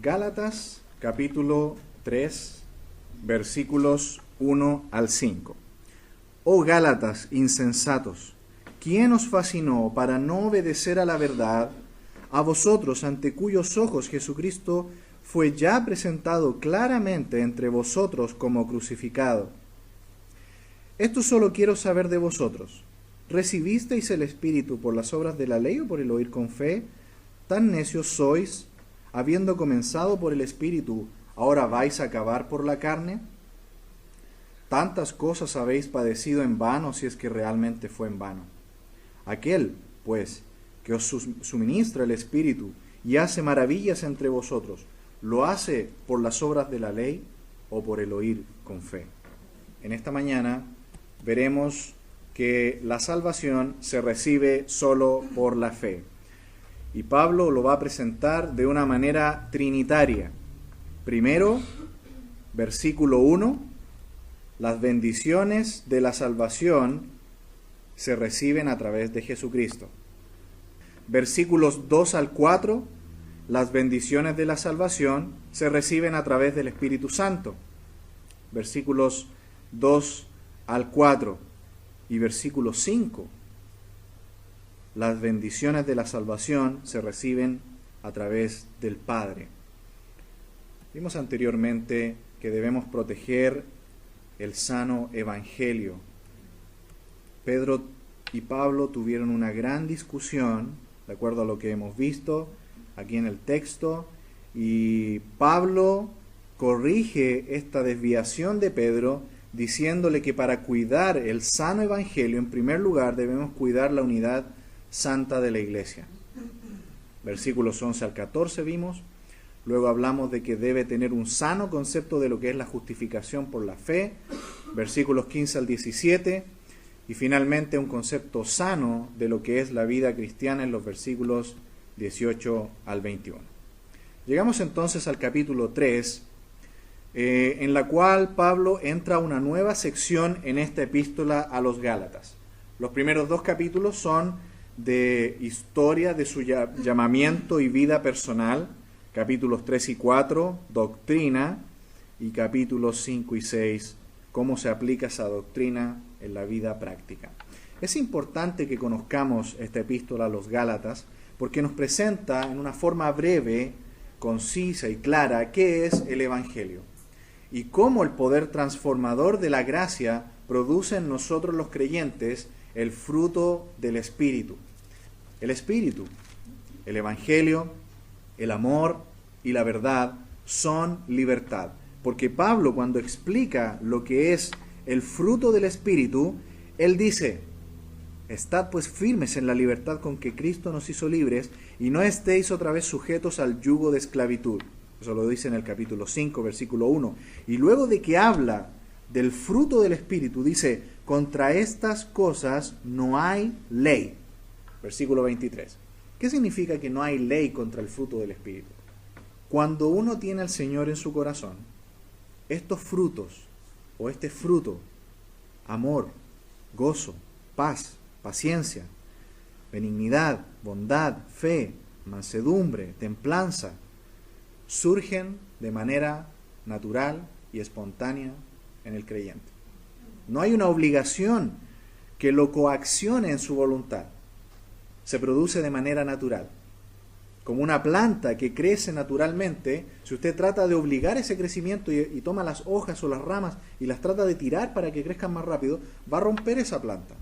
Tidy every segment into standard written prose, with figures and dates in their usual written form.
Gálatas capítulo 3, versículos 1 al 5. Oh Gálatas insensatos, ¿quién os fascinó para no obedecer a la verdad? A vosotros, ante cuyos ojos Jesucristo fue ya presentado claramente entre vosotros como crucificado. Esto solo quiero saber de vosotros. ¿Recibisteis el Espíritu por las obras de la ley o por el oír con fe? ¿Tan necios sois? Habiendo comenzado por el Espíritu, ¿ahora vais a acabar por la carne? Tantas cosas habéis padecido en vano, si es que realmente fue en vano. Aquel, pues, que os suministra el Espíritu y hace maravillas entre vosotros, ¿lo hace por las obras de la ley o por el oír con fe? En esta mañana veremos que la salvación se recibe solo por la fe. Y Pablo lo va a presentar de una manera trinitaria. Primero, versículo 1, las bendiciones de la salvación se reciben a través de Jesucristo. Versículos 2 al 4, las bendiciones de la salvación se reciben a través del Espíritu Santo. Versículos 2 al 4 y versículo 5. Las bendiciones de la salvación se reciben a través del Padre. Vimos anteriormente que debemos proteger el sano evangelio. Pedro y Pablo tuvieron una gran discusión, de acuerdo a lo que hemos visto aquí en el texto, y Pablo corrige esta desviación de Pedro, diciéndole que para cuidar el sano evangelio, en primer lugar, debemos cuidar la unidad santa de la iglesia. Versículos 11 al 14 vimos. Luego hablamos de que debe tener un sano concepto de lo que es la justificación por la fe. Versículos 15 al 17. Y finalmente un concepto sano de lo que es la vida cristiana en los versículos 18 al 21. Llegamos entonces al capítulo 3, en la cual Pablo entra a una nueva sección en esta epístola a los Gálatas. Los primeros dos capítulos son de historia de su llamamiento y vida personal, capítulos 3 y 4, doctrina, y capítulos 5 y 6, cómo se aplica esa doctrina en la vida práctica. Es importante que conozcamos esta epístola a los Gálatas porque nos presenta en una forma breve, concisa y clara qué es el Evangelio y cómo el poder transformador de la gracia produce en nosotros los creyentes el fruto del Espíritu. El Espíritu, el Evangelio, el amor y la verdad son libertad. Porque Pablo, cuando explica lo que es el fruto del Espíritu, él dice: estad pues firmes en la libertad con que Cristo nos hizo libres, y no estéis otra vez sujetos al yugo de esclavitud. Eso lo dice en el capítulo 5, versículo 1. Y luego de que habla del fruto del Espíritu, dice: contra estas cosas no hay ley. Versículo 23. ¿Qué significa que no hay ley contra el fruto del Espíritu? Cuando uno tiene al Señor en su corazón, estos frutos, o este fruto, amor, gozo, paz, paciencia, benignidad, bondad, fe, mansedumbre, templanza, surgen de manera natural y espontánea en el creyente. No hay una obligación que lo coaccione en su voluntad. Se produce de manera natural. Como una planta que crece naturalmente, si usted trata de obligar ese crecimiento y toma las hojas o las ramas y las trata de tirar para que crezcan más rápido, va a romper esa planta.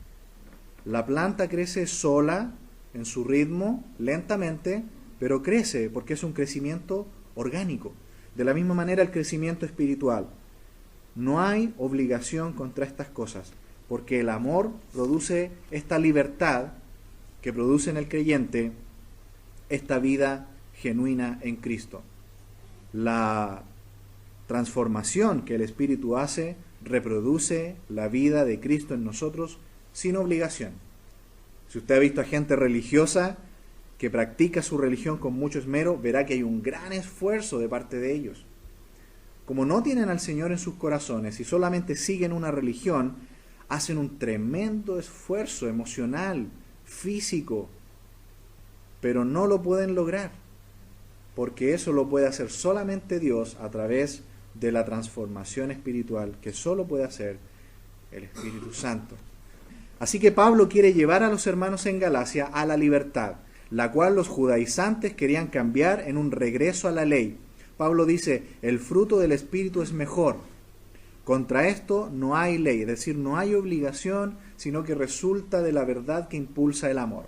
La planta crece sola, en su ritmo, lentamente, pero crece porque es un crecimiento orgánico. De la misma manera el crecimiento espiritual. No hay obligación contra estas cosas, porque el amor produce esta libertad que produce en el creyente esta vida genuina en Cristo. La transformación que el Espíritu hace reproduce la vida de Cristo en nosotros sin obligación. Si usted ha visto a gente religiosa que practica su religión con mucho esmero, verá que hay un gran esfuerzo de parte de ellos. Como no tienen al Señor en sus corazones y solamente siguen una religión, hacen un tremendo esfuerzo emocional, físico, pero no lo pueden lograr. porque eso lo puede hacer solamente Dios a través de la transformación espiritual que solo puede hacer el Espíritu Santo. Así que Pablo quiere llevar a los hermanos en Galacia a la libertad, la cual los judaizantes querían cambiar en un regreso a la ley. Pablo dice, el fruto del Espíritu es mejor. Contra esto no hay ley, es decir, no hay obligación, sino que resulta de la verdad que impulsa el amor.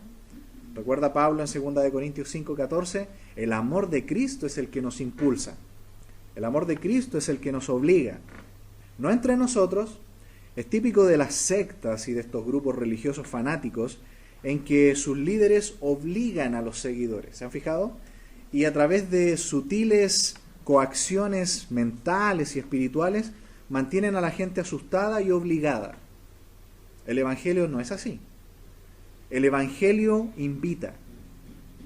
Recuerda Pablo en 2 Corintios 5:14, el amor de Cristo es el que nos impulsa. El amor de Cristo es el que nos obliga. No entre nosotros. Es típico de las sectas y de estos grupos religiosos fanáticos en que sus líderes obligan a los seguidores. ¿Se han fijado? Y a través de sutiles coacciones mentales y espirituales mantienen a la gente asustada y obligada. El Evangelio no es así. El Evangelio invita.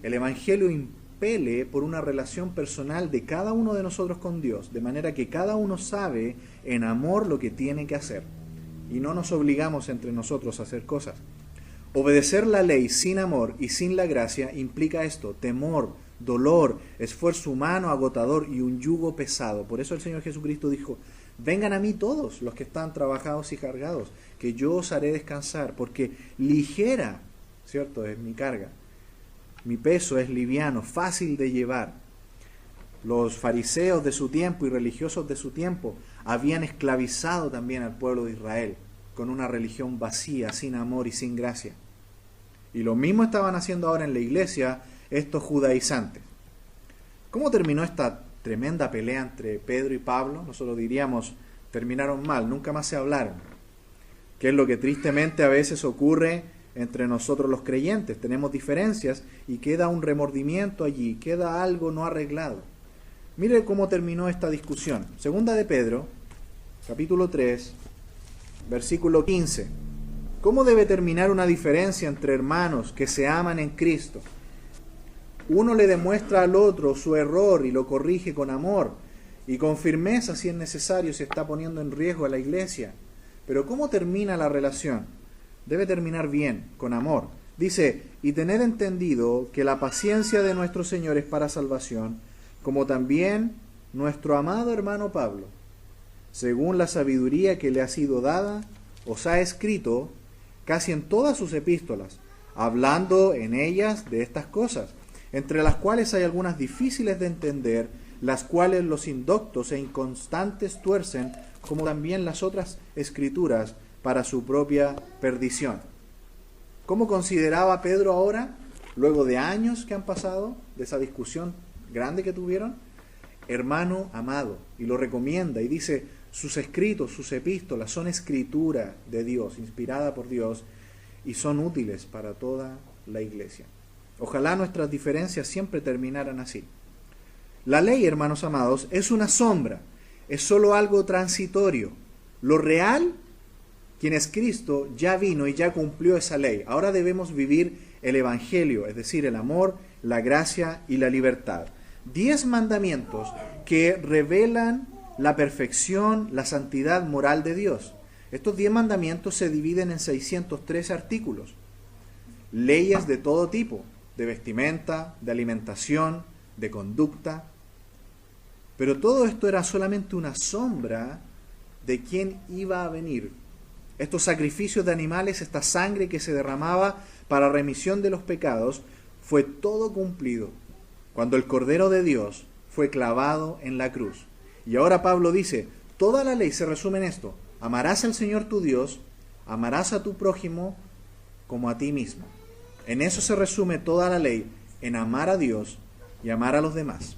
El Evangelio impele por una relación personal de cada uno de nosotros con Dios, de manera que cada uno sabe en amor lo que tiene que hacer. Y no nos obligamos entre nosotros a hacer cosas. Obedecer la ley sin amor y sin la gracia implica esto: temor, dolor, esfuerzo humano agotador y un yugo pesado. Por eso el Señor Jesucristo dijo, vengan a mí todos los que están trabajados y cargados, que yo os haré descansar, porque ligera, ¿cierto?, es mi carga. Mi peso es liviano, fácil de llevar. Los fariseos de su tiempo y religiosos de su tiempo habían esclavizado también al pueblo de Israel con una religión vacía, sin amor y sin gracia. Y lo mismo estaban haciendo ahora en la iglesia estos judaizantes. ¿Cómo terminó esta tremenda pelea entre Pedro y Pablo? Nosotros diríamos, terminaron mal, nunca más se hablaron. Que es lo que tristemente a veces ocurre entre nosotros los creyentes. Tenemos diferencias y queda un remordimiento allí, queda algo no arreglado. Mire cómo terminó esta discusión. Segunda de Pedro, capítulo 3, versículo 15. ¿Cómo debe terminar una diferencia entre hermanos que se aman en Cristo? Uno le demuestra al otro su error y lo corrige con amor y con firmeza si es necesario, si está poniendo en riesgo a la iglesia. Pero ¿cómo termina la relación? Debe terminar bien, con amor. Dice, y tened entendido que la paciencia de nuestro Señor es para salvación, como también nuestro amado hermano Pablo, según la sabiduría que le ha sido dada, os ha escrito casi en todas sus epístolas, hablando en ellas de estas cosas, entre las cuales hay algunas difíciles de entender, las cuales los indoctos e inconstantes tuercen, como también las otras escrituras, para su propia perdición. ¿Cómo consideraba Pedro ahora, luego de años que han pasado, de esa discusión grande que tuvieron? Hermano amado, y lo recomienda y dice, sus escritos, sus epístolas son escritura de Dios, inspirada por Dios, y son útiles para toda la iglesia. Ojalá nuestras diferencias siempre terminaran así. La ley, hermanos amados, es una sombra, es solo algo transitorio. Lo real, quien es Cristo, ya vino y ya cumplió esa ley. Ahora debemos vivir el Evangelio, es decir, el amor, la gracia y la libertad. 10 mandamientos que revelan la perfección, la santidad moral de Dios. Estos 10 mandamientos se dividen en 613 artículos. Leyes de todo tipo, de vestimenta, de alimentación, de conducta. Pero todo esto era solamente una sombra de quién iba a venir. Estos sacrificios de animales, esta sangre que se derramaba para remisión de los pecados, fue todo cumplido cuando el Cordero de Dios fue clavado en la cruz. Y ahora Pablo dice, toda la ley se resume en esto: amarás al Señor tu Dios, amarás a tu prójimo como a ti mismo. En eso se resume toda la ley, en amar a Dios y amar a los demás.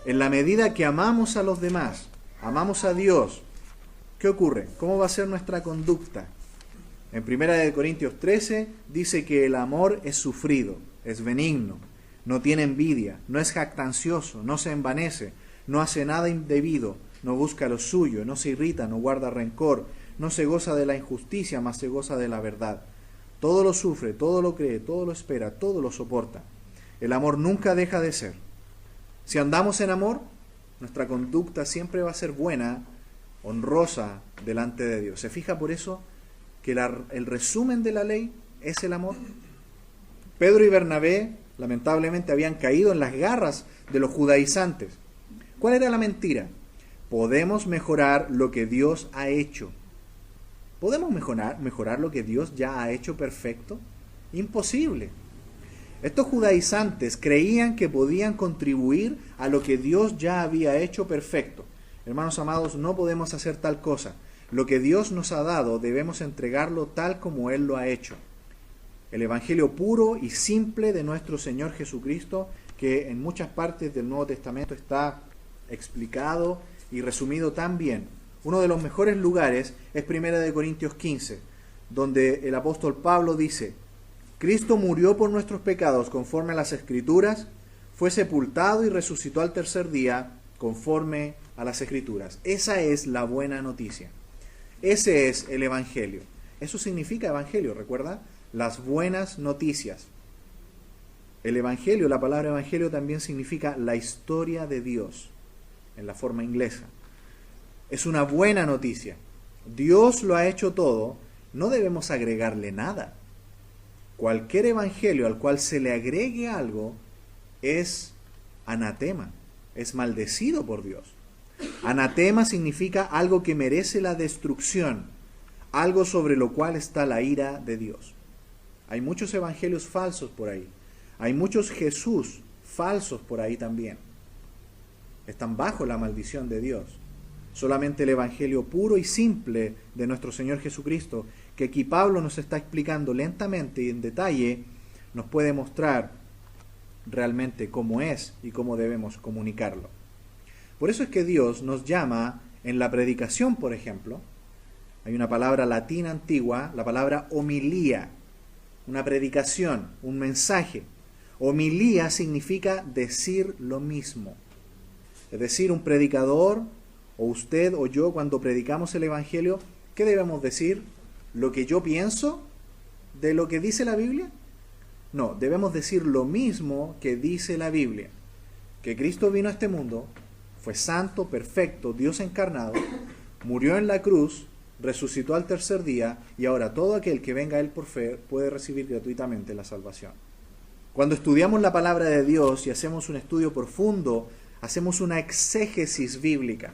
En la medida que amamos a los demás, amamos a Dios, ¿qué ocurre? ¿Cómo va a ser nuestra conducta? En 1 Corintios 13 dice que el amor es sufrido, es benigno, no tiene envidia, no es jactancioso, no se envanece, no hace nada indebido, no busca lo suyo, no se irrita, no guarda rencor, no se goza de la injusticia, mas se goza de la verdad. Todo lo sufre, todo lo cree, todo lo espera, todo lo soporta. El amor nunca deja de ser. Si andamos en amor, nuestra conducta siempre va a ser buena, honrosa delante de Dios. ¿Se fija por eso que el resumen de la ley es el amor? Pedro y Bernabé, lamentablemente habían caído en las garras de los judaizantes. ¿Cuál era la mentira? Podemos mejorar lo que Dios ha hecho. ¿Podemos mejorar lo que Dios ya ha hecho perfecto? Imposible. Estos judaizantes creían que podían contribuir a lo que Dios ya había hecho perfecto. Hermanos amados, no podemos hacer tal cosa. Lo que Dios nos ha dado debemos entregarlo tal como Él lo ha hecho. El Evangelio puro y simple de nuestro Señor Jesucristo, que en muchas partes del Nuevo Testamento está explicado y resumido tan bien. Uno de los mejores lugares es 1 Corintios 15, donde el apóstol Pablo dice: Cristo murió por nuestros pecados conforme a las Escrituras, fue sepultado y resucitó al tercer día conforme a las Escrituras. Esa es la buena noticia. Ese es el Evangelio. Eso significa Evangelio, ¿recuerda? Las buenas noticias. El Evangelio, la palabra Evangelio también significa la historia de Dios, en la forma inglesa. Es una buena noticia. Dios lo ha hecho todo, no debemos agregarle nada. Cualquier evangelio al cual se le agregue algo es anatema, es maldecido por Dios. Anatema significa algo que merece la destrucción, algo sobre lo cual está la ira de Dios. Hay muchos evangelios falsos por ahí. Hay muchos Jesús falsos por ahí también. Están bajo la maldición de Dios. Solamente el evangelio puro y simple de nuestro Señor Jesucristo, que aquí Pablo nos está explicando lentamente y en detalle, nos puede mostrar realmente cómo es y cómo debemos comunicarlo. Por eso es que Dios nos llama en la predicación, por ejemplo, hay una palabra latina antigua, la palabra homilía, una predicación, un mensaje. Homilía significa decir lo mismo. Es decir, un predicador, o usted o yo, cuando predicamos el Evangelio, ¿qué debemos decir? ¿Lo que yo pienso de lo que dice la Biblia? No, debemos decir lo mismo que dice la Biblia. Que Cristo vino a este mundo, fue santo, perfecto, Dios encarnado, murió en la cruz, resucitó al tercer día, y ahora todo aquel que venga a Él por fe puede recibir gratuitamente la salvación. Cuando estudiamos la palabra de Dios y hacemos un estudio profundo, hacemos una exégesis bíblica.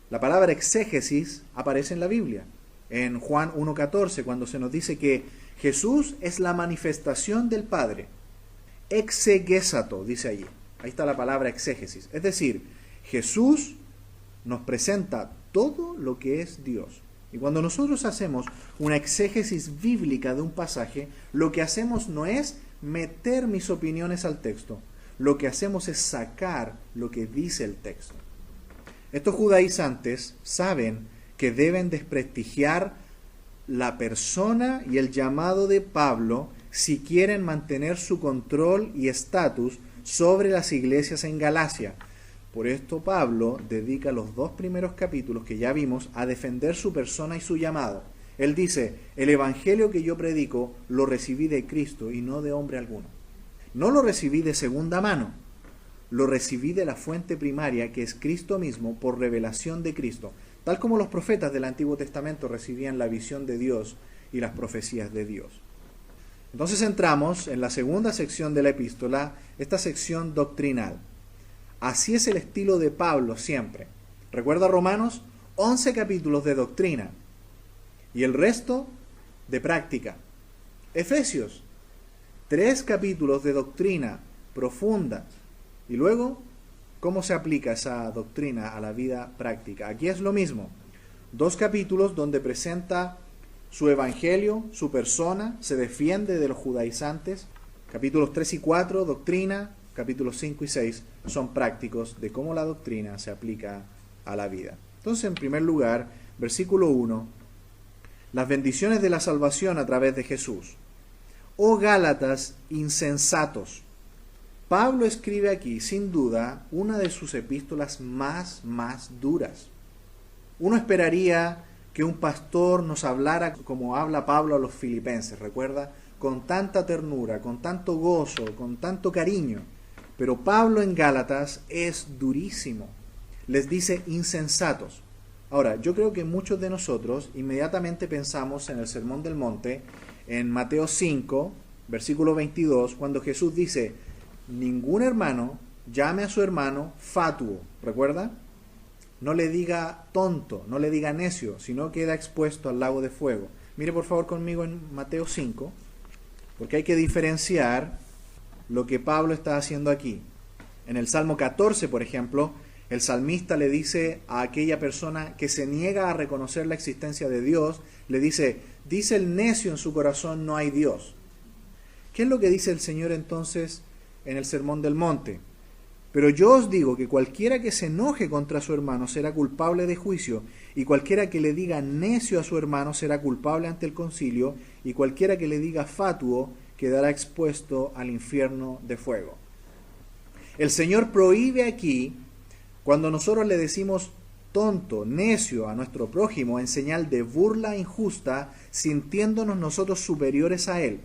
La palabra exégesis aparece en la Biblia. En Juan 1:14, cuando se nos dice que Jesús es la manifestación del Padre. Exegesato, dice allí. Ahí está la palabra exégesis. Es decir, Jesús nos presenta todo lo que es Dios. Y cuando nosotros hacemos una exégesis bíblica de un pasaje, lo que hacemos no es meter mis opiniones al texto. Lo que hacemos es sacar lo que dice el texto. Estos judaizantes saben que deben desprestigiar la persona y el llamado de Pablo si quieren mantener su control y estatus sobre las iglesias en Galacia. Por esto Pablo dedica los 2 primeros capítulos que ya vimos a defender su persona y su llamado. Él dice: el evangelio que yo predico lo recibí de Cristo y no de hombre alguno. No lo recibí de segunda mano, lo recibí de la fuente primaria, que es Cristo mismo, por revelación de Cristo, tal como los profetas del Antiguo Testamento recibían la visión de Dios y las profecías de Dios. Entonces entramos en la segunda sección de la epístola, esta sección doctrinal. Así es el estilo de Pablo siempre. ¿Recuerda Romanos? 11 capítulos de doctrina y el resto de práctica. Efesios, 3 capítulos de doctrina profunda. Y luego, ¿cómo se aplica esa doctrina a la vida práctica? Aquí es lo mismo. 2 capítulos donde presenta su evangelio, su persona, se defiende de los judaizantes. Capítulos 3 y 4, doctrina. Capítulos 5 y 6 son prácticos de cómo la doctrina se aplica a la vida. Entonces, en primer lugar, versículo 1, las bendiciones de la salvación a través de Jesús. Oh Gálatas insensatos. Pablo escribe aquí, sin duda, una de sus epístolas más duras. Uno esperaría que un pastor nos hablara como habla Pablo a los filipenses, ¿recuerda? Con tanta ternura, con tanto gozo, con tanto cariño. Pero Pablo en Gálatas es durísimo. Les dice insensatos. Ahora, yo creo que muchos de nosotros inmediatamente pensamos en el Sermón del Monte, en Mateo 5, versículo 22, cuando Jesús dice, ningún hermano llame a su hermano fatuo, ¿recuerda? No le diga tonto, no le diga necio, sino queda expuesto al lago de fuego. Mire por favor conmigo en Mateo 5, porque hay que diferenciar lo que Pablo está haciendo aquí. En el Salmo 14, por ejemplo, el salmista le dice a aquella persona que se niega a reconocer la existencia de Dios, le dice el necio en su corazón, no hay Dios. ¿Qué es lo que dice el Señor entonces en el Sermón del Monte? Pero yo os digo que cualquiera que se enoje contra su hermano será culpable de juicio, y cualquiera que le diga necio a su hermano será culpable ante el concilio, y cualquiera que le diga fatuo quedará expuesto al infierno de fuego. El Señor prohíbe aquí, cuando nosotros le decimos tonto, necio a nuestro prójimo en señal de burla injusta, sintiéndonos nosotros superiores a él.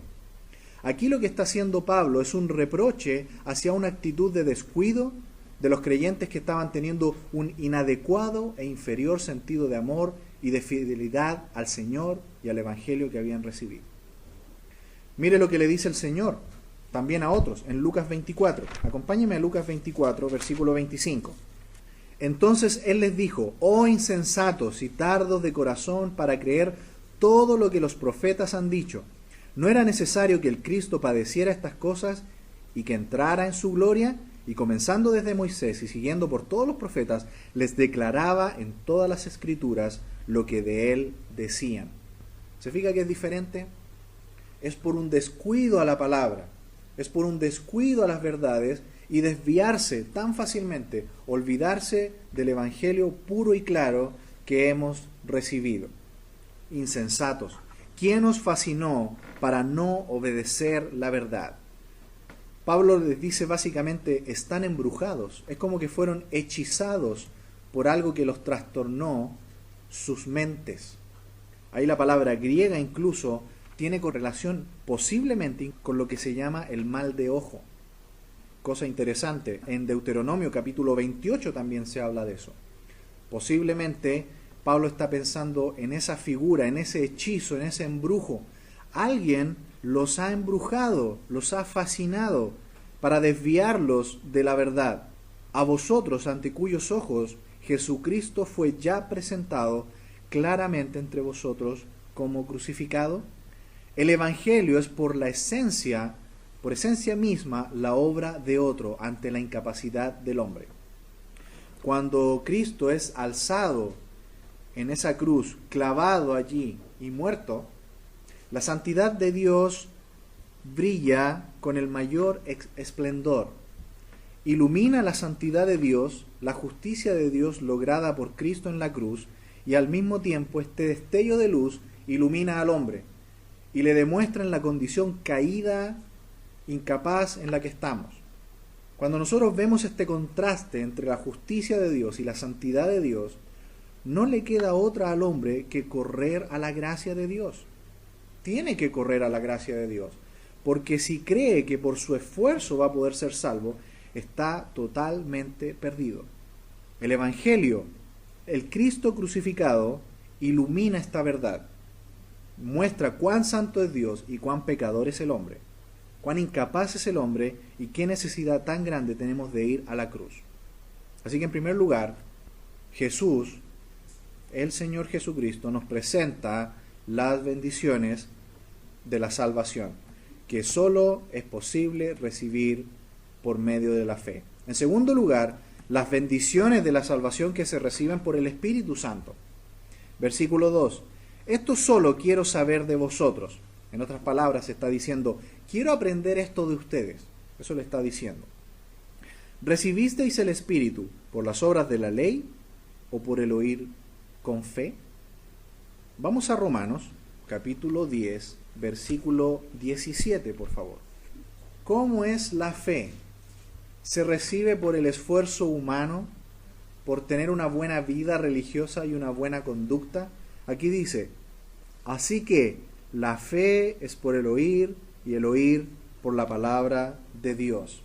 Aquí lo que está haciendo Pablo es un reproche hacia una actitud de descuido de los creyentes que estaban teniendo un inadecuado e inferior sentido de amor y de fidelidad al Señor y al Evangelio que habían recibido. Mire lo que le dice el Señor también a otros en Lucas 24. Acompáñeme a Lucas 24, versículo 25. Entonces Él les dijo, oh insensatos y tardos de corazón para creer todo lo que los profetas han dicho. ¿No era necesario que el Cristo padeciera estas cosas y que entrara en su gloria? Y comenzando desde Moisés y siguiendo por todos los profetas, les declaraba en todas las Escrituras lo que de él decían. ¿Se fija que es diferente? Es por un descuido a la palabra, es por un descuido a las verdades y desviarse tan fácilmente, olvidarse del Evangelio puro y claro que hemos recibido. Insensatos. ¿Quién os fascinó para no obedecer la verdad? Pablo les dice básicamente, están embrujados. Es como que fueron hechizados por algo que los trastornó sus mentes. Ahí la palabra griega incluso tiene correlación posiblemente con lo que se llama el mal de ojo. Cosa interesante, en Deuteronomio capítulo 28 también se habla de eso. Posiblemente Pablo está pensando en esa figura, en ese hechizo, en ese embrujo. Alguien los ha embrujado, los ha fascinado para desviarlos de la verdad. A vosotros, ante cuyos ojos Jesucristo fue ya presentado claramente entre vosotros como crucificado. El Evangelio es por esencia misma, la obra de otro ante la incapacidad del hombre. Cuando Cristo es alzado en esa cruz, clavado allí y muerto, la santidad de Dios brilla con el mayor esplendor. Ilumina la santidad de Dios, la justicia de Dios lograda por Cristo en la cruz, y al mismo tiempo este destello de luz ilumina al hombre y le demuestra en la condición caída, incapaz en la que estamos. Cuando nosotros vemos este contraste entre la justicia de Dios y la santidad de Dios, no le queda otra al hombre que correr a la gracia de Dios. Tiene que correr a la gracia de Dios, porque si cree que por su esfuerzo va a poder ser salvo, está totalmente perdido. El Evangelio, el Cristo crucificado, ilumina esta verdad. Muestra cuán santo es Dios y cuán pecador es el hombre, cuán incapaz es el hombre y qué necesidad tan grande tenemos de ir a la cruz. Así que en primer lugar, Jesús, el Señor Jesucristo, nos presenta las bendiciones de la salvación, que solo es posible recibir por medio de la fe. En segundo lugar, las bendiciones de la salvación que se reciben por el Espíritu Santo. Versículo 2. Esto solo quiero saber de vosotros. En otras palabras, está diciendo, quiero aprender esto de ustedes. Eso le está diciendo. ¿Recibisteis el Espíritu por las obras de la ley o por el oír con fe? Vamos a Romanos, capítulo 10, versículo 17, por favor. ¿Cómo es la fe? ¿Se recibe por el esfuerzo humano, por tener una buena vida religiosa y una buena conducta? Aquí dice, así que la fe es por el oír y el oír por la palabra de Dios.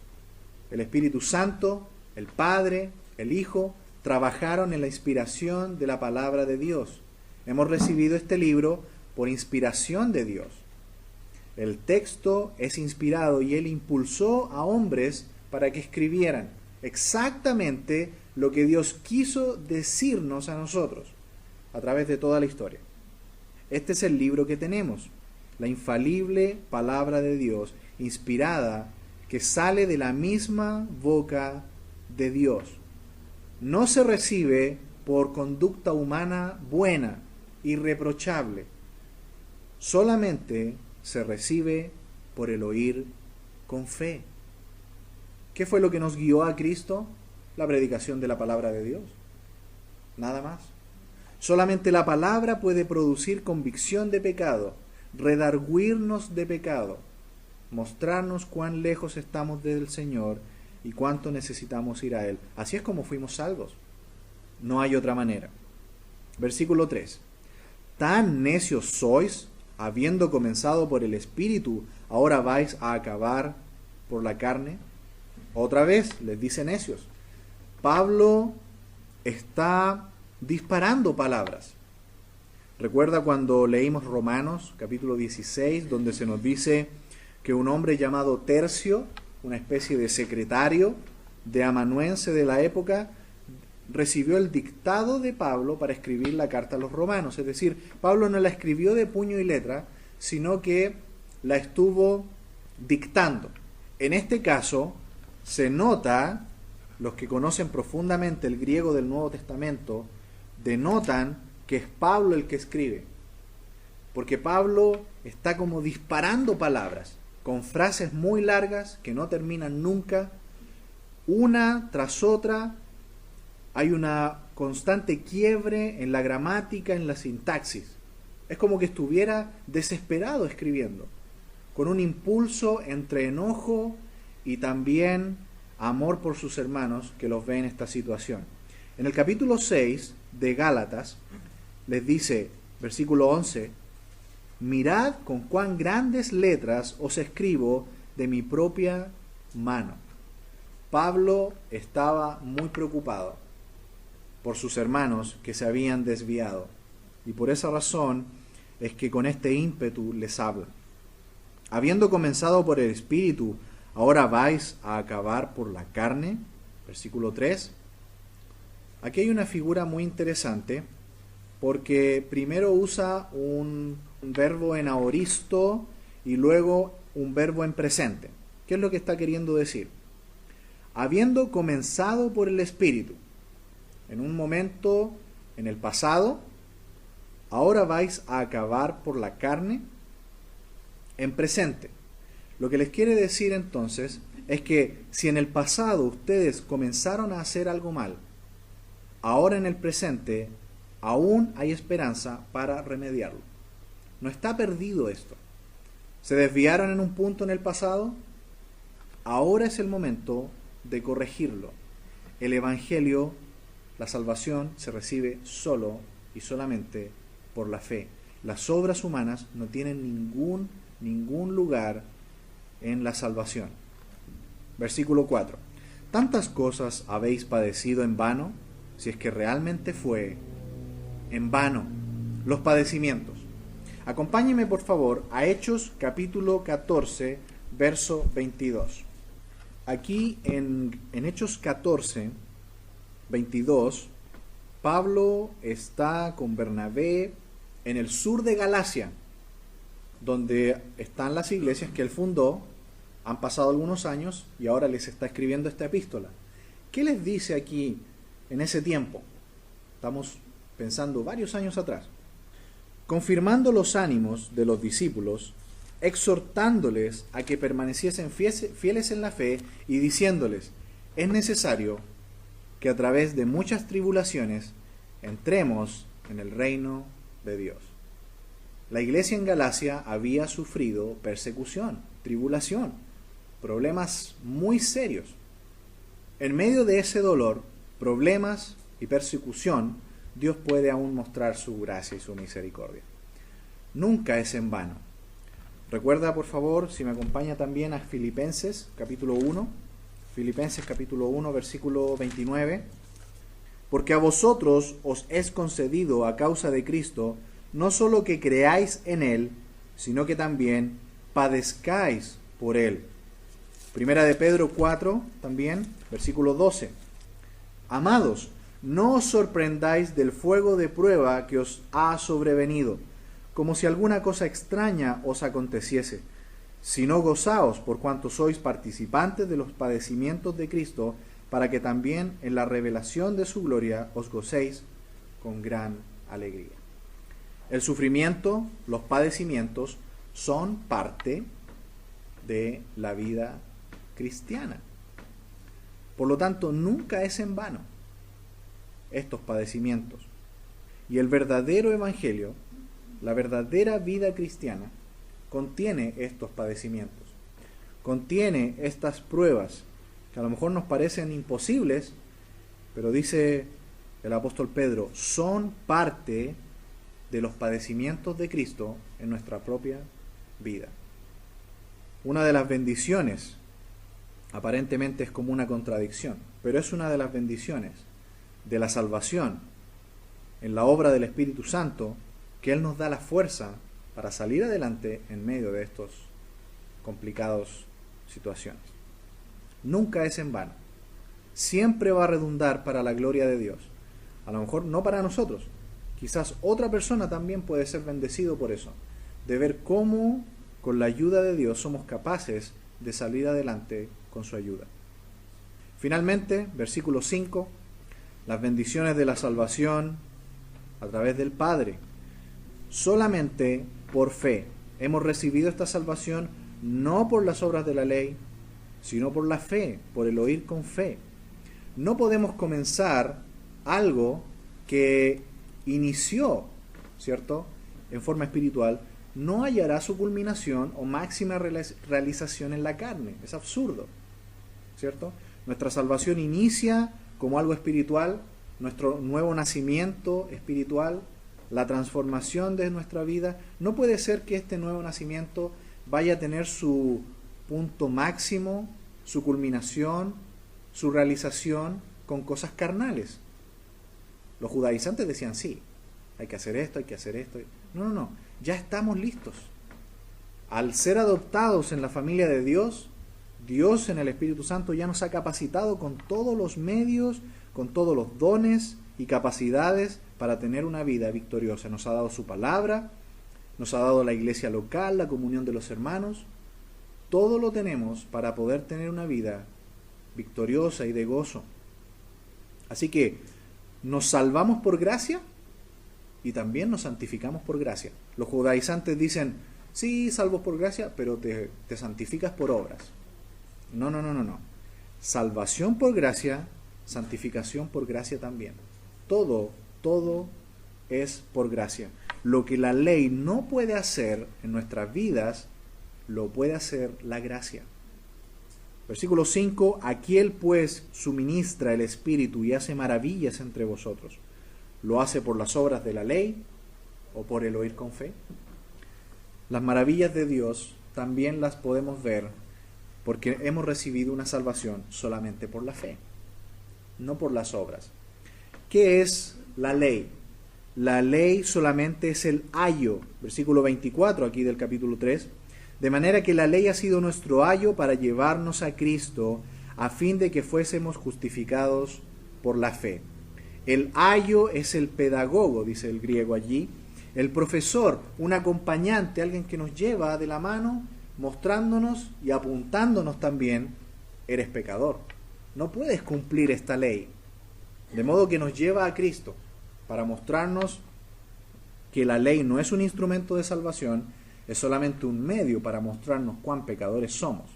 El Espíritu Santo, el Padre, el Hijo, trabajaron en la inspiración de la palabra de Dios. Hemos recibido este libro por inspiración de Dios. El texto es inspirado y Él impulsó a hombres para que escribieran exactamente lo que Dios quiso decirnos a nosotros a través de toda la historia. Este es el libro que tenemos, la infalible palabra de Dios, inspirada, que sale de la misma boca de Dios. No se recibe por conducta humana buena, irreprochable. Solamente se recibe por el oír con fe. ¿Qué fue lo que nos guió a Cristo? La predicación de la palabra de Dios. Nada más. Solamente la palabra puede producir convicción de pecado, redarguirnos de pecado, mostrarnos cuán lejos estamos del Señor y cuánto necesitamos ir a Él. Así es como fuimos salvos. No hay otra manera. Versículo 3. ¿Tan necios sois, habiendo comenzado por el Espíritu, ahora vais a acabar por la carne? Otra vez les dice necios. Pablo está disparando palabras. Recuerda cuando leímos Romanos capítulo 16, donde se nos dice que un hombre llamado Tercio, una especie de secretario de amanuense de la época, recibió el dictado de Pablo para escribir la carta a los romanos. Es decir, Pablo no la escribió de puño y letra, sino que la estuvo dictando. En este caso, se nota, los que conocen profundamente el griego del Nuevo Testamento, denotan que es Pablo el que escribe. Porque Pablo está como disparando palabras, con frases muy largas que no terminan nunca, una tras otra. Hay una constante quiebre en la gramática, en la sintaxis. Es como que estuviera desesperado escribiendo, con un impulso entre enojo y también amor por sus hermanos que los ve en esta situación. En el capítulo 6 de Gálatas les dice, versículo 11, mirad con cuán grandes letras os escribo de mi propia mano. Pablo estaba muy preocupado por sus hermanos que se habían desviado, y por esa razón es que con este ímpetu les habla. Habiendo comenzado por el Espíritu, ¿ahora vais a acabar por la carne? Versículo 3. Aquí hay una figura muy interesante, porque primero usa un verbo en aoristo y luego un verbo en presente. ¿Qué es lo que está queriendo decir? Habiendo comenzado por el Espíritu, en un momento en el pasado, ahora vais a acabar por la carne, en presente. Lo que les quiere decir entonces es que si en el pasado ustedes comenzaron a hacer algo mal, ahora en el presente aún hay esperanza para remediarlo. No está perdido esto. ¿Se desviaron en un punto en el pasado? Ahora es el momento de corregirlo. El Evangelio, la salvación, se recibe solo y solamente por la fe. Las obras humanas no tienen ningún lugar en la salvación. Versículo 4. ¿Tantas cosas habéis padecido en vano? Si es que realmente fue en vano los padecimientos. Acompáñeme por favor a Hechos capítulo 14, verso 22. Aquí en Hechos 14, 22, Pablo está con Bernabé en el sur de Galacia, donde están las iglesias que él fundó. Han pasado algunos años y ahora les está escribiendo esta epístola. ¿Qué les dice aquí en ese tiempo? Estamos pensando varios años atrás. Confirmando los ánimos de los discípulos, exhortándoles a que permaneciesen fieles en la fe y diciéndoles, es necesario que a través de muchas tribulaciones entremos en el reino de Dios. La iglesia en Galacia había sufrido persecución, tribulación, problemas muy serios. En medio de ese dolor, problemas y persecución, Dios puede aún mostrar su gracia y su misericordia. Nunca es en vano. Recuerda, por favor, si me acompaña también a Filipenses, capítulo 1. Filipenses, capítulo 1, versículo 29. Porque a vosotros os es concedido a causa de Cristo, no solo que creáis en Él, sino que también padezcáis por él. Primera de Pedro 4, también, versículo 12. Amados, no os sorprendáis del fuego de prueba que os ha sobrevenido, como si alguna cosa extraña os aconteciese, sino gozaos por cuanto sois participantes de los padecimientos de Cristo, para que también en la revelación de su gloria os gocéis con gran alegría. El sufrimiento, los padecimientos, son parte de la vida cristiana. Por lo tanto, nunca es en vano estos padecimientos. Y el verdadero evangelio, la verdadera vida cristiana, contiene estos padecimientos, contiene estas pruebas que a lo mejor nos parecen imposibles, pero dice el apóstol Pedro, son parte de los padecimientos de Cristo en nuestra propia vida. Una de las bendiciones, aparentemente es como una contradicción, pero es una de las bendiciones de la salvación en la obra del Espíritu Santo, que Él nos da la fuerza para salir adelante en medio de estos complicados situaciones. Nunca es en vano. Siempre va a redundar para la gloria de Dios. A lo mejor no para nosotros. Quizás otra persona también puede ser bendecido por eso. De ver cómo con la ayuda de Dios somos capaces de salir adelante con su ayuda. Finalmente, versículo 5, las bendiciones de la salvación a través del Padre. Solamente por fe hemos recibido esta salvación, no por las obras de la ley, sino por la fe, por el oír con fe. No podemos comenzar algo que inició, ¿cierto?, en forma espiritual, no hallará su culminación o máxima realización en la carne. Es absurdo, ¿cierto? Nuestra salvación inicia como algo espiritual, nuestro nuevo nacimiento espiritual, la transformación de nuestra vida. No puede ser que este nuevo nacimiento vaya a tener su punto máximo, su culminación, su realización con cosas carnales. Los judaizantes decían, sí, hay que hacer esto, hay que hacer esto. No, ya estamos listos. Al ser adoptados en la familia de Dios, Dios en el Espíritu Santo ya nos ha capacitado con todos los medios, con todos los dones y capacidades para tener una vida victoriosa. Nos ha dado su palabra, nos ha dado la iglesia local, la comunión de los hermanos. Todo lo tenemos para poder tener una vida victoriosa y de gozo. Así que nos salvamos por gracia y también nos santificamos por gracia. Los judaizantes dicen, sí, salvos por gracia, pero te santificas por obras. No. Salvación por gracia, santificación por gracia también. Todo es por gracia. Lo que la ley no puede hacer en nuestras vidas, lo puede hacer la gracia. Versículo 5, aquel pues suministra el Espíritu y hace maravillas entre vosotros. ¿Lo hace por las obras de la ley o por el oír con fe? Las maravillas de Dios también las podemos ver porque hemos recibido una salvación solamente por la fe, no por las obras. ¿Qué es la ley? La ley solamente es el ayo, versículo 24 aquí del capítulo 3, de manera que la ley ha sido nuestro ayo para llevarnos a Cristo a fin de que fuésemos justificados por la fe. El ayo es el pedagogo, dice el griego allí, el profesor, un acompañante, alguien que nos lleva de la mano, mostrándonos y apuntándonos también, eres pecador. No puedes cumplir esta ley. De modo que nos lleva a Cristo para mostrarnos que la ley no es un instrumento de salvación, es solamente un medio para mostrarnos cuán pecadores somos.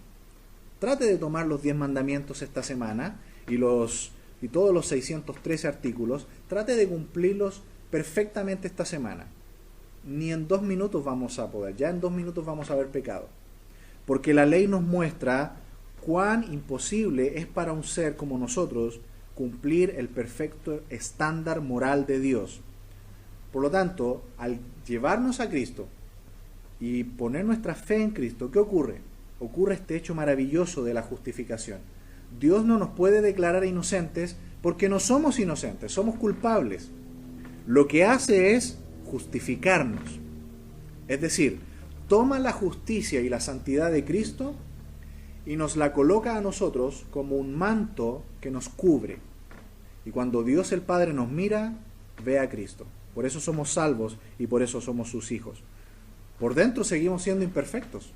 Trate de tomar los 10 mandamientos esta semana y todos los 613 artículos, trate de cumplirlos perfectamente esta semana. Ni en 2 minutos vamos a poder, ya en 2 minutos vamos a haber pecado. Porque la ley nos muestra cuán imposible es para un ser como nosotros cumplir el perfecto estándar moral de Dios. Por lo tanto, al llevarnos a Cristo y poner nuestra fe en Cristo, ¿qué ocurre? Ocurre este hecho maravilloso de la justificación. Dios no nos puede declarar inocentes porque no somos inocentes, somos culpables. Lo que hace es justificarnos. Es decir, toma la justicia y la santidad de Cristo y nos la coloca a nosotros como un manto que nos cubre. Y cuando Dios el Padre nos mira, ve a Cristo. Por eso somos salvos y por eso somos sus hijos. Por dentro seguimos siendo imperfectos.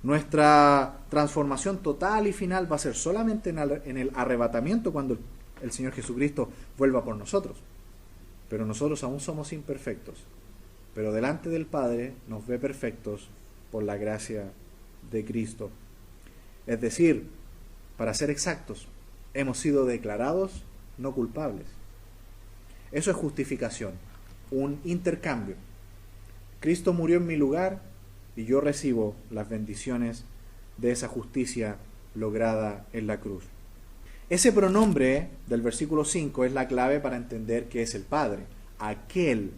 Nuestra transformación total y final va a ser solamente en el arrebatamiento, cuando el Señor Jesucristo vuelva por nosotros. Pero nosotros aún somos imperfectos. Pero delante del Padre nos ve perfectos por la gracia de Cristo. Es decir, para ser exactos, hemos sido declarados no culpables. Eso es justificación, un intercambio. Cristo murió en mi lugar y yo recibo las bendiciones de esa justicia lograda en la cruz. Ese pronombre del versículo 5 es la clave para entender qué es el Padre. Aquel.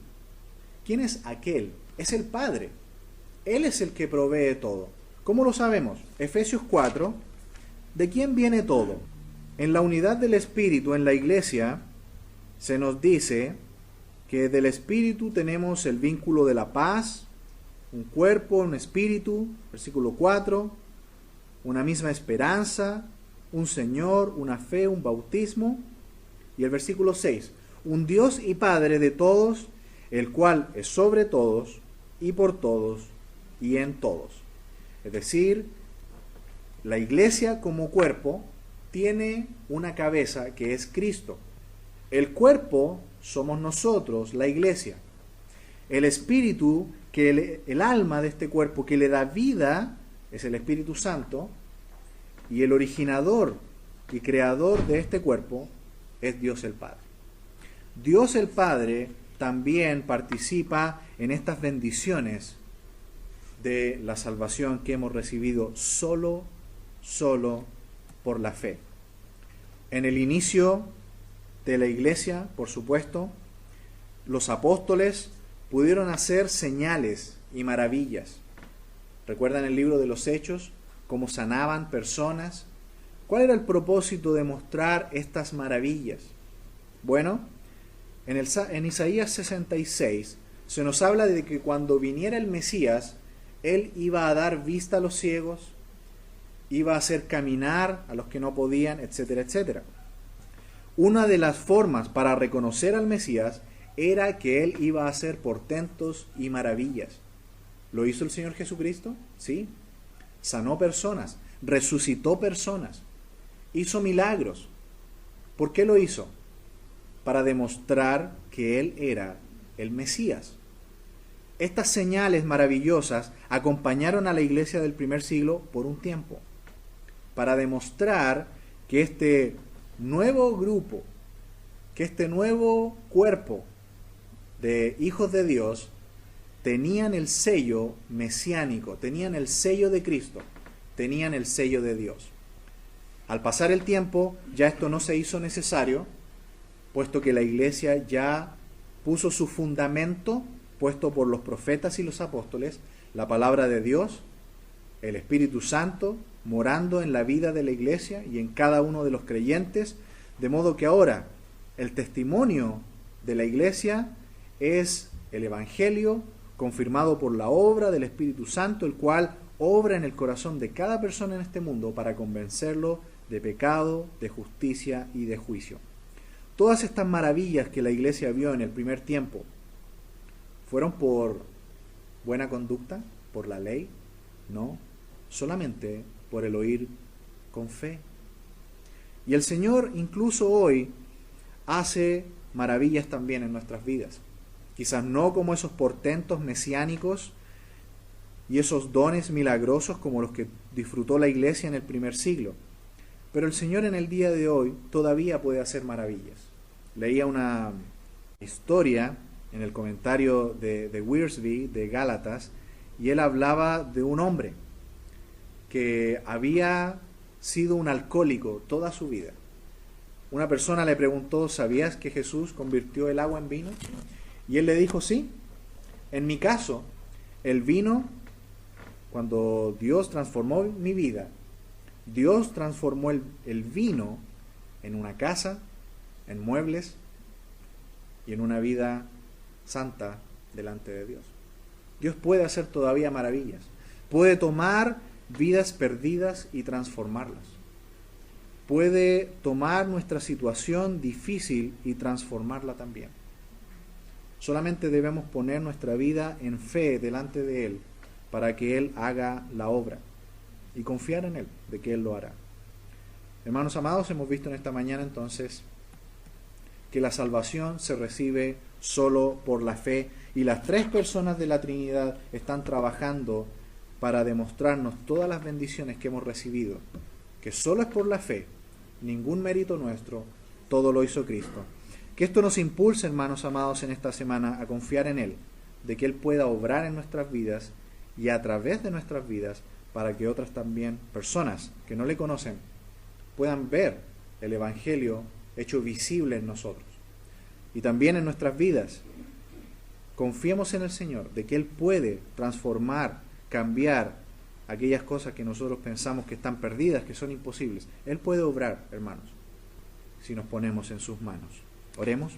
¿Quién es aquel? Es el Padre. Él es el que provee todo. ¿Cómo lo sabemos? Efesios 4. ¿De quién viene todo? En la unidad del Espíritu, en la iglesia, se nos dice que del Espíritu tenemos el vínculo de la paz, un cuerpo, un espíritu, versículo 4, una misma esperanza, un Señor, una fe, un bautismo. Y el versículo 6, un Dios y Padre de todos, el cual es sobre todos y por todos y en todos. Es decir, la iglesia como cuerpo tiene una cabeza que es Cristo. El cuerpo somos nosotros, la iglesia. El espíritu, el alma de este cuerpo que le da vida, es el Espíritu Santo. Y el originador y creador de este cuerpo es Dios el Padre. Dios el Padre también participa en estas bendiciones de la salvación que hemos recibido solo por la fe. En el inicio de la iglesia, por supuesto, los apóstoles pudieron hacer señales y maravillas. ¿Recuerdan el libro de los Hechos? Cómo sanaban personas. ¿Cuál era el propósito de mostrar estas maravillas? Bueno, en Isaías 66 se nos habla de que cuando viniera el Mesías, Él iba a dar vista a los ciegos, iba a hacer caminar a los que no podían, etcétera, etcétera. Una de las formas para reconocer al Mesías era que Él iba a hacer portentos y maravillas. ¿Lo hizo el Señor Jesucristo? Sí. Sanó personas, resucitó personas, hizo milagros. ¿Por qué lo hizo? Para demostrar que Él era el Mesías. Estas señales maravillosas acompañaron a la iglesia del primer siglo por un tiempo, para demostrar que este nuevo grupo, que este nuevo cuerpo de hijos de Dios tenían el sello mesiánico, tenían el sello de Cristo, tenían el sello de Dios. Al pasar el tiempo, ya esto no se hizo necesario, puesto que la iglesia ya puso su fundamento, puesto por los profetas y los apóstoles, la palabra de Dios, el Espíritu Santo, morando en la vida de la iglesia y en cada uno de los creyentes, de modo que ahora el testimonio de la iglesia es el Evangelio, confirmado por la obra del Espíritu Santo, el cual obra en el corazón de cada persona en este mundo para convencerlo de pecado, de justicia y de juicio. Todas estas maravillas que la iglesia vio en el primer tiempo, ¿fueron por buena conducta, por la ley? No, solamente por el oír con fe. Y el Señor incluso hoy hace maravillas también en nuestras vidas. Quizás no como esos portentos mesiánicos y esos dones milagrosos como los que disfrutó la iglesia en el primer siglo. Pero el Señor en el día de hoy todavía puede hacer maravillas. Leía una historia en el comentario de Wiersbe, de Gálatas, y él hablaba de un hombre que había sido un alcohólico toda su vida. Una persona le preguntó, ¿sabías que Jesús convirtió el agua en vino? Y él le dijo, sí, en mi caso, el vino, cuando Dios transformó mi vida, Dios transformó el vino en una casa, en muebles y en una vida santa delante de Dios. Dios puede hacer todavía maravillas. Puede tomar vidas perdidas y transformarlas. Puede tomar nuestra situación difícil y transformarla también. Solamente debemos poner nuestra vida en fe delante de Él para que Él haga la obra y confiar en Él, de que Él lo hará. Hermanos amados, hemos visto en esta mañana entonces que la salvación se recibe solo por la fe, y las tres personas de la Trinidad están trabajando para demostrarnos todas las bendiciones que hemos recibido, que solo es por la fe, ningún mérito nuestro, todo lo hizo Cristo. Que esto nos impulse, hermanos amados, en esta semana a confiar en Él, de que Él pueda obrar en nuestras vidas y a través de nuestras vidas, para que otras también, personas que no le conocen, puedan ver el Evangelio hecho visible en nosotros. Y también en nuestras vidas, confiemos en el Señor, de que Él puede transformar, cambiar aquellas cosas que nosotros pensamos que están perdidas, que son imposibles. Él puede obrar, hermanos, si nos ponemos en sus manos. Oremos.